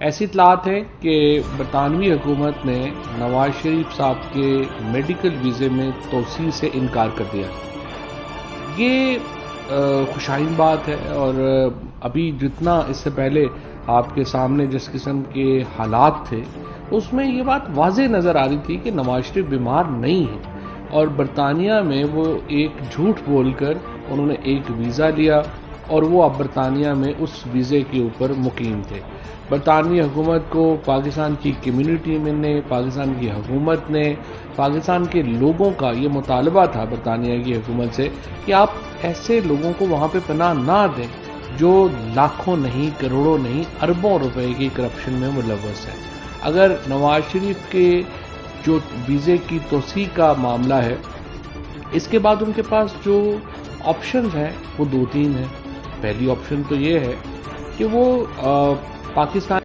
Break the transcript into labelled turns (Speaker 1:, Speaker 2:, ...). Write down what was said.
Speaker 1: ایسی اطلاعات ہے کہ برطانوی حکومت نے نواز شریف صاحب کے میڈیکل ویزے میں توسیع سے انکار کر دیا. یہ خوشائن بات ہے، اور ابھی جتنا اس سے پہلے آپ کے سامنے جس قسم کے حالات تھے اس میں یہ بات واضح نظر آ رہی تھی کہ نواز شریف بیمار نہیں ہے، اور برطانیہ میں وہ ایک جھوٹ بول کر انہوں نے ایک ویزا لیا اور وہ اب برطانیہ میں اس ویزے کے اوپر مقیم تھے. برطانوی حکومت کو پاکستان کی کمیونٹی نے، پاکستان کی حکومت نے، پاکستان کے لوگوں کا یہ مطالبہ تھا برطانیہ کی حکومت سے کہ آپ ایسے لوگوں کو وہاں پہ پناہ نہ دیں جو لاکھوں نہیں، کروڑوں نہیں، اربوں روپے کی کرپشن میں ملوث ہیں. اگر نواز شریف کے جو ویزے کی توسیع کا معاملہ ہے، اس کے بعد ان کے پاس جو آپشنز ہیں وہ 2-3 ہیں. پہلی آپشن تو یہ ہے کہ وہ پاکستان